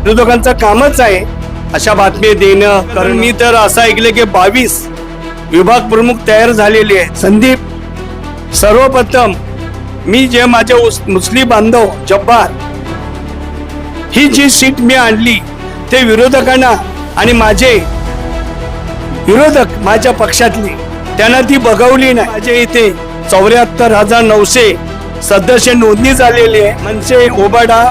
विरोधकांचं कामच आहे अशा बातमी देणं. कारण मी तर असं ऐकलं की 22 विभाग प्रमुख तयार झालेले आहेत. संदीप, सर्वप्रथम मी जे माझे मुस्लिम बांधव जब्बार ही जी सीट मी आणली ते विरोधकांना आणि माझे विरोधक माझ्या पक्षातले त्यांना ती बघवली नाही. माझ्या इथे 74,900 सदस्य नोंदणी झालेली आहे. मनसे ओबाडा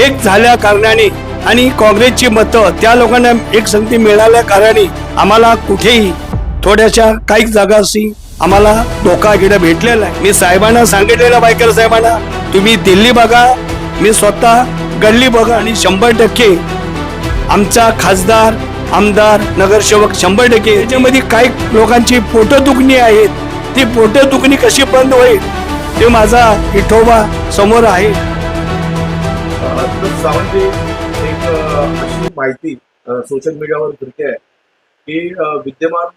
एक झाल्या कारणाने आणि काँग्रेसची मतं त्या लोकांना एक संगती मिळाल्या कारणाने आम्हाला कुठेही थोड्याशा काही जागाशी आम्हाला धोका गिडा भेटलेला आहे. मी साहेबांना सांगितलेलं, बायकर साहेबांना, तुम्ही दिल्ली बघा, मी स्वतः गल्ली बघा आणि 100% आमचा खासदार आमदार नगरसेवक 100%. त्याच्यामध्ये काही लोकांची पोटदुखणी आहेत, ती पोटदुखणी कशी बंद होईल ते माझा विठोबा समोर आहे. सावंतजी, एक अशी माहिती सोशल मीडियावर फिरते आहे की विद्यमान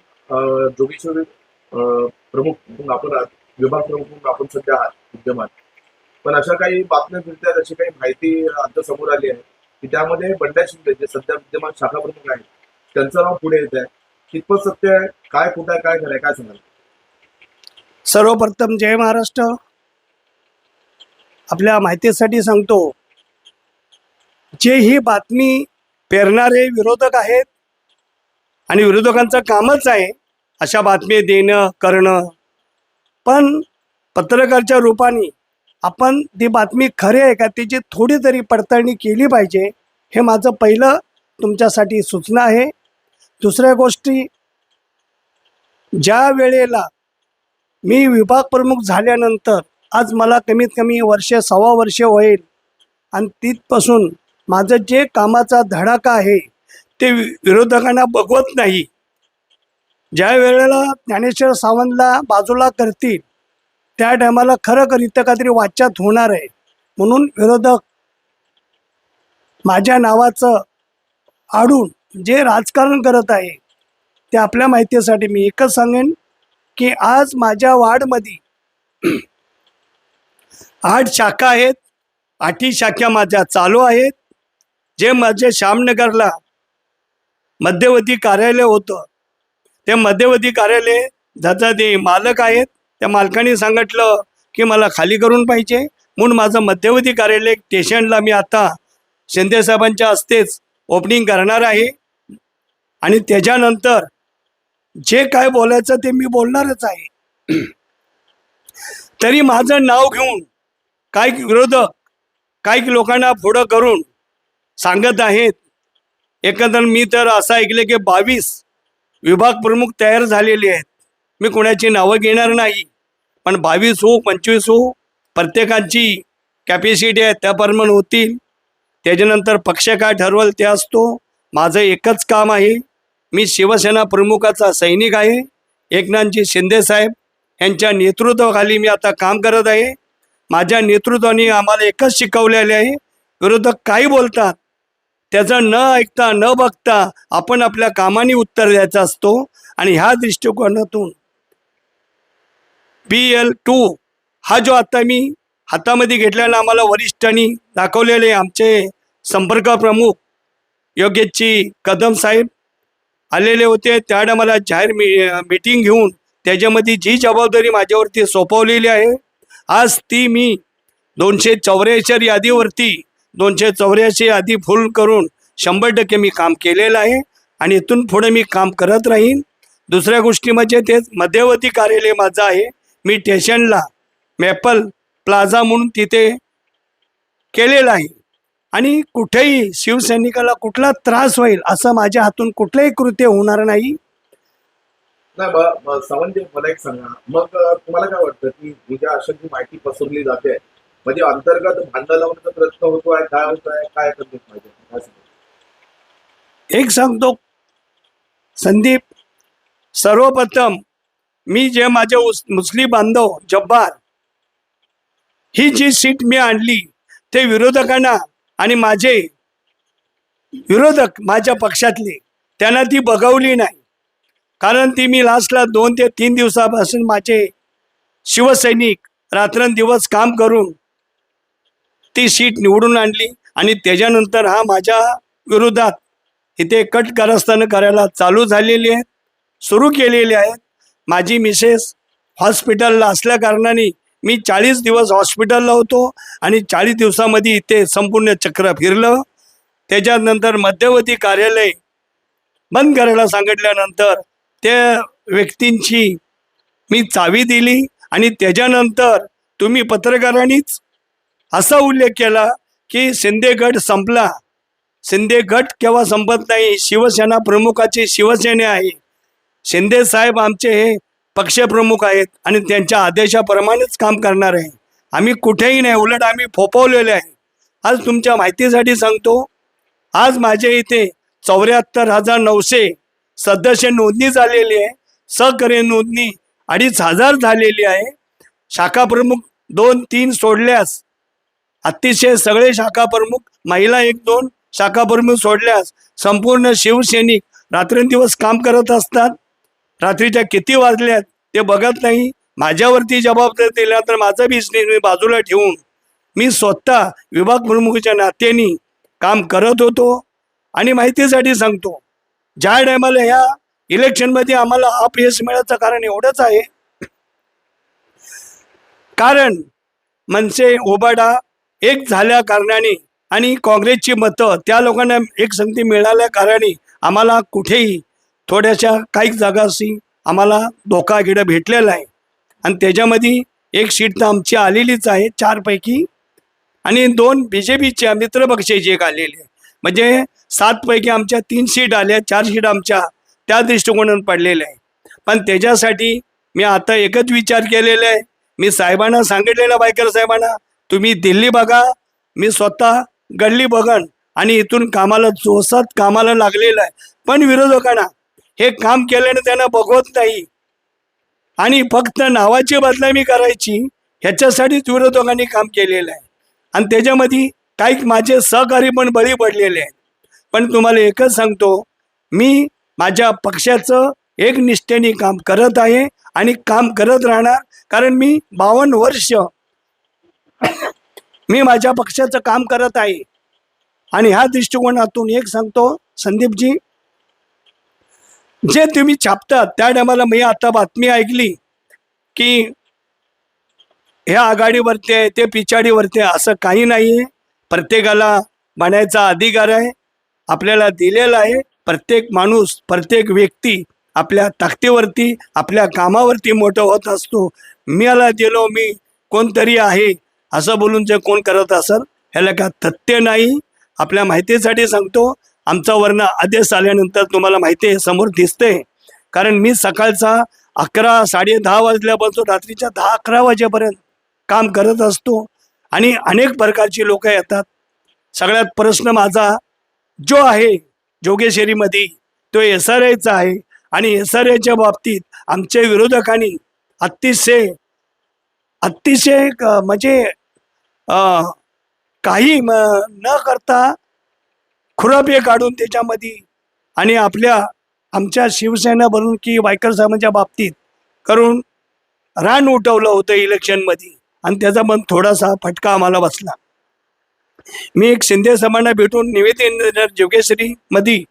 जोगेश्वरी प्रमुख म्हणून आपण आहात, विभाग प्रमुख म्हणून आपण सध्या आहात विद्यमान, पण अशा काही बातम्या फिरतात, अशी काही माहिती आता समोर आली आहे की त्यामध्ये बंड्या शिंदे जे सध्या विद्यमान शाखा प्रमुख आहेत त्यांचं नाव पुढे येत आहे. कितपत सत्य आहे, काय कुठं आहे, काय खरं आहे, काय सांगाल? सर्वप्रथम जय महाराष्ट्र. आपल्या माहितीसाठी सांगतो, जे ही बातमी पेरणारे विरोधक आहेत आणि विरोधकांचं कामच आहे अशा बातमी देणं करणं, पण पत्रकारच्या रूपाने आपण ती बातमी खरी आहे का त्याची थोडी तरी पडताळणी केली पाहिजे. हे माझं पहिलं तुमच्यासाठी सूचना आहे. दुसऱ्या गोष्टी, ज्या वेळेला मी विभाग प्रमुख झाल्यानंतर आज मला कमीत कमी वर्ष, सव्वा वर्ष होईल आणि तिथपासून माझं जे कामाचा धडाका आहे ते विरोधकांना बघवत नाही. ज्या वेळेला ज्ञानेश्वर सावंतला बाजूला करतील त्या टायमाला खरं इथं काहीतरी वाच्यत होणार आहे. म्हणून विरोधक माझ्या नावाचं आडून जे राजकारण करत आहे ते आपल्या माहितीसाठी मी एकच सांगेन की आज माझ्या वार्डमध्ये 8 शाखा आहेत. 8ही शाखा माझ्या चालू आहेत. जे माझे श्यामनगरला मध्यवर्ती कार्यालय होतं ते मध्यवर्ती कार्यालय ज्याचा ते मालक आहेत त्या मालकाने सांगितलं की मला खाली करून पाहिजे, म्हणून माझं मध्यवर्ती कार्यालय स्टेशनला मी आता शिंदेसाहेबांच्या हस्तेच ओपनिंग करणार आहे. आणि त्याच्यानंतर जे काय बोलायचं ते मी बोलणारच आहे. तरी माझं नाव घेऊन काही विरोधक काही लोकांना पुढं करून सांगत आहेत. एकंदर मी तर असं ऐकलं की 22 विभाग प्रमुख तयार झालेले आहेत. मी कोणाची नावं घेणार नाही, पण 22 हो 25 हो प्रत्येकाची कॅपॅसिटी आहे त्याप्रमाणे होतील. त्याच्यानंतर पक्ष काय ठरवल ते असतो. माझं एकच काम आहे, मी शिवसेना प्रमुखाचा सैनिक आहे. एकनाथजी शिंदेसाहेब यांच्या नेतृत्वाखाली मी आता काम करत आहे. माझ्या नेतृत्वाने आम्हाला एकच शिकवलेले आहे, विरोधक काही बोलतात त्याचं न ऐकता न बघता आपण आपल्या कामाने उत्तर द्यायचं असतो. आणि ह्या दृष्टिकोनातून PL2 हा जो आता मी हातामध्ये घेतलेला आम्हाला वरिष्ठांनी दाखवलेले आमचे संपर्क प्रमुख योगेशजी कदम साहेब आलेले होते. त्यावेळेला मला जाहीर मीटिंग घेऊन त्याच्यामध्ये जी जबाबदारी माझ्यावरती सोपवलेली आहे आज ती मी 284 यादीवरती 284 यादी फुल करून 100% मी काम केलेलं आहे आणि इथून पुढे मी काम करत राहीन. दुसऱ्या गोष्टी म्हणजे तेच मध्यवर्ती कार्यालय माझं आहे. मी स्टेशनला मॅपल प्लाझा म्हणून तिथे केलेलं आहे आणि कुठेही शिवसैनिकाला कुठला त्रास होईल असं माझ्या हातून कुठलंही कृत्य होणार नाही. नाही सावंतजी, मला एक सांगा, मग तुम्हाला काय वाटतं की ही ज्या अशा जी माहिती पसरली जाते म्हणजे अंतर्गत भांडण लावण्याचा प्रयत्न होतो आहे, काय होत आहे, काय करत पाहिजे? एक सांगतो संदीप, सर्वप्रथम मी जे माझे मुस्लिम बांधव जब्बार ही जी सीट मी आणली ते विरोधकांना आणि माझे विरोधक माझ्या पक्षातले त्यांना ती बघवली नाही. कारण ती मी लास्टला 2 ते 3 दिवसापासून माझे शिवसैनिक रात्रंदिवस काम करून ती सीट निवडून आणली आणि त्याच्यानंतर हा माझ्या विरोधात इथे कट कारस्थानं करायला चालू झालेली आहेत, सुरू केलेली आहेत. माझी मिसेस हॉस्पिटलला असल्या कारणाने मी 40 दिवस हॉस्पिटलला होतो आणि 40 दिवसामध्ये इथे संपूर्ण चक्र फिरलं. त्याच्यानंतर मध्यवर्ती कार्यालय बंद करायला सांगितल्यानंतर त्या व्यक्तींची मी चावी दिली आणि त्याच्यानंतर तुम्ही पत्रकारांनीच असा उल्लेख केला की शिंदे गट संपला. शिंदे गट केव्हा संपत नाही. शिवसेना प्रमुखाची शिवसेना आहे. शिंदे साहेब आमचे हे पक्षप्रमुख आहेत आणि त्यांच्या आदेशाप्रमाणेच काम करणार आहे. आम्ही कुठेही नाही, उलट आम्ही फोपवलेले आहे. आज तुमच्या माहितीसाठी सांगतो, आज माझ्या इथे 74,900 सदस्य नोंदणी झालेली आहे. सहकार्य नोंदणी 2,500 झालेली आहे. शाखा प्रमुख 2-3 सोडल्यास, अतिशय सगळे शाखा प्रमुख, महिला 1-2 शाखा प्रमुख सोडल्यास संपूर्ण शिवसैनिक रात्रंदिवस काम करत असतात. रात्रीच्या किती वाजल्यात ते बघत नाही. माझ्यावरती जबाबदारी दिल्यानंतर माझा बिझनेस मी बाजूला ठेवून मी स्वतः विभाग प्रमुखाच्या नात्याने काम करत होतो. आणि माहितीसाठी सांगतो, ज्या टायमाला ह्या इलेक्शनमध्ये आम्हाला अपयश मिळायचं कारण एवढंच आहे, कारण मनसे उबाडा एक झाल्या कारणाने आणि काँग्रेसची मतं त्या लोकांना एक संगती मिळाल्या कारणाने आम्हाला कुठेही थोड्याशा काही जागाशी आम्हाला धोका गिडं भेटलेला आहे. आणि त्याच्यामध्ये एक सीट तर आमची आलेलीच आहे 4 पैकी, आणि 2 BJPच्या मित्रपक्षाची एक आलेली आहे. म्हणजे 7 पैकी आमच्या 3 सीट आल्या, 4 सीट आमच्या त्या दृष्टिकोनातून पडलेल्या आहे. पण त्याच्यासाठी मी आता एकच विचार केलेला आहे. मी साहेबांना सांगितलेलं, बायकर साहेबांना, तुम्ही दिल्ली बघा, मी स्वतः गल्ली बघन आणि इथून कामाला जोसात कामाला लागलेलं आहे. पण विरोधकांना हे काम केल्याने त्यांना बघवत नाही आणि फक्त नावाची बदनामी करायची ह्याच्यासाठीच विरोधकांनी काम केलेलं आहे. आणि त्याच्यामध्ये काही माझे सहकारी पण बळी पडलेले आहेत. पण तुम्हाला एकच सांगतो, मी माझ्या पक्षाचं एक निष्ठेने काम करत आहे आणि काम करत राहणार. कारण मी 52 वर्ष मी माझ्या पक्षाचं काम करत आहे. आणि ह्या दृष्टिकोनातून एक सांगतो संदीपजी, जे तुम्ही छापतात त्या टायमाला मी आता बातमी ऐकली की हे आघाडीवरती आहे, ते पिछाडीवरती आहे. असं काही नाही आहे. प्रत्येकाला म्हणायचा अधिकार आहे, आपल्याला दिलेला आहे. प्रत्येक माणूस, प्रत्येक व्यक्ती आपल्या ताकदीवरती, आपल्या कामावरती मोठं होत असतो. मला दिलो, मी कोणतरी आहे असं बोलून जे कोण करत असेल ह्याला काय तथ्य नाही. आपल्या माहितीसाठी सांगतो, आमचा वर्ण आदेश आल्यानंतर तुम्हाला माहिती आहे समोर दिसते. कारण मी सकाळचा 11, 10:30 वाजल्यापासून रात्रीच्या 10-11 वाजेपर्यंत काम करत असतो आणि अनेक प्रकारची लोक येतात. सगळ्यात प्रश्न माझा जो आहे जोगेश्वरीमध्ये तो SRIचा आहे. आणि SRIच्या बाबतीत आमच्या विरोधकांनी अतिशय म्हणजे काही न करता खुरापे काढून त्याच्यामध्ये आणि आमच्या शिवसेना बनून की वायकर साहेबांच्या बाबतीत करून रान उठवलं होतं इलेक्शनमध्ये. आणि त्याचा पण थोडासा फटका आम्हाला बसला. मी एक शिंदे साहेबांना भेटून निवेदन देणार, जोगेश्वरीमध्ये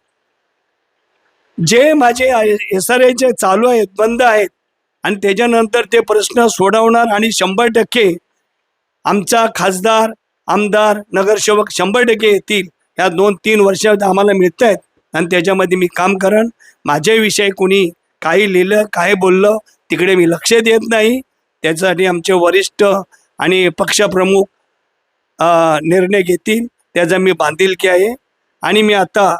जे माझे SRIचे चालू आहेत, बंद आहेत, आणि त्याच्यानंतर ते प्रश्न सोडवणार. आणि 100% आमचा खासदार, आमदार, नगरसेवक 100% येतील. ह्या 2-3 वर्षात आम्हाला मिळत आहेत आणि त्याच्यामध्ये मी काम करण. माझ्याविषयी कोणी काही लिहिलं, काय बोललं तिकडे मी लक्ष देत नाही. त्याच्यासाठी आमचे वरिष्ठ आणि पक्षप्रमुख निर्णय घेतील, त्याचा मी बांधिलकी आहे. आणि मी आता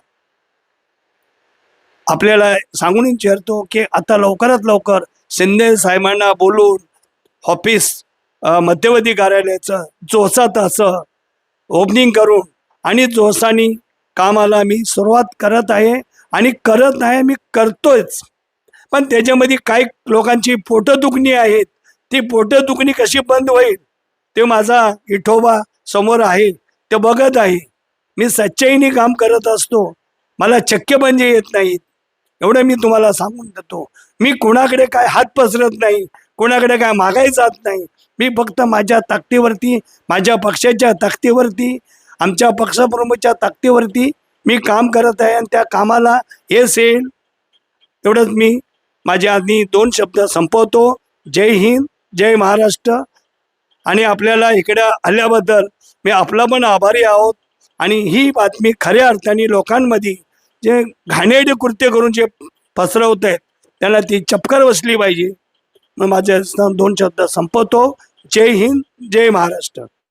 आपल्याला सांगून विचारतो की आता लवकरात लवकर शिंदे साहेबांना बोलून ऑफिस मध्यवर्ती कार्यालयाचं जोसात असं ओपनिंग करून आणि जोसानी कामाला मी सुरुवात करत आहे. आणि करत आहे, मी करतोयच. पण त्याच्यामध्ये काही लोकांची पोटदुखणी आहेत. ती पोटदुखणी कशी बंद होईल ते माझा विठोबा समोर आहे, ते बघत आहे. मी सच्चाईने काम करत असतो, मला चक्केबंदी येत नाहीत, एवढं मी तुम्हाला सांगून देतो. मी कुणाकडे काय हात पसरत नाही, कुणाकडे काय मागायला जात नाही. मी फक्त माझ्या ताकदीवरती, माझ्या पक्षाच्या ताकदीवरती, आमच्या पक्षप्रमुखाच्या ताकदीवरती मी काम करत आहे आणि त्या कामाला यश येईल एवढंच मी माझ्या आधी 2 शब्द संपवतो. जय हिंद, जय महाराष्ट्र. आणि आपल्याला इकडे आल्याबद्दल मी आपला पण आभारी आहोत. आणि ही बातमी खऱ्या अर्थाने लोकांमध्ये जे घाणेरडे कृत्य करून जे पसरवत आहेत त्याला ती चपकर बसली पाहिजे. मग माझे 2 शब्द संपवतो. जय हिंद, जय महाराष्ट्र.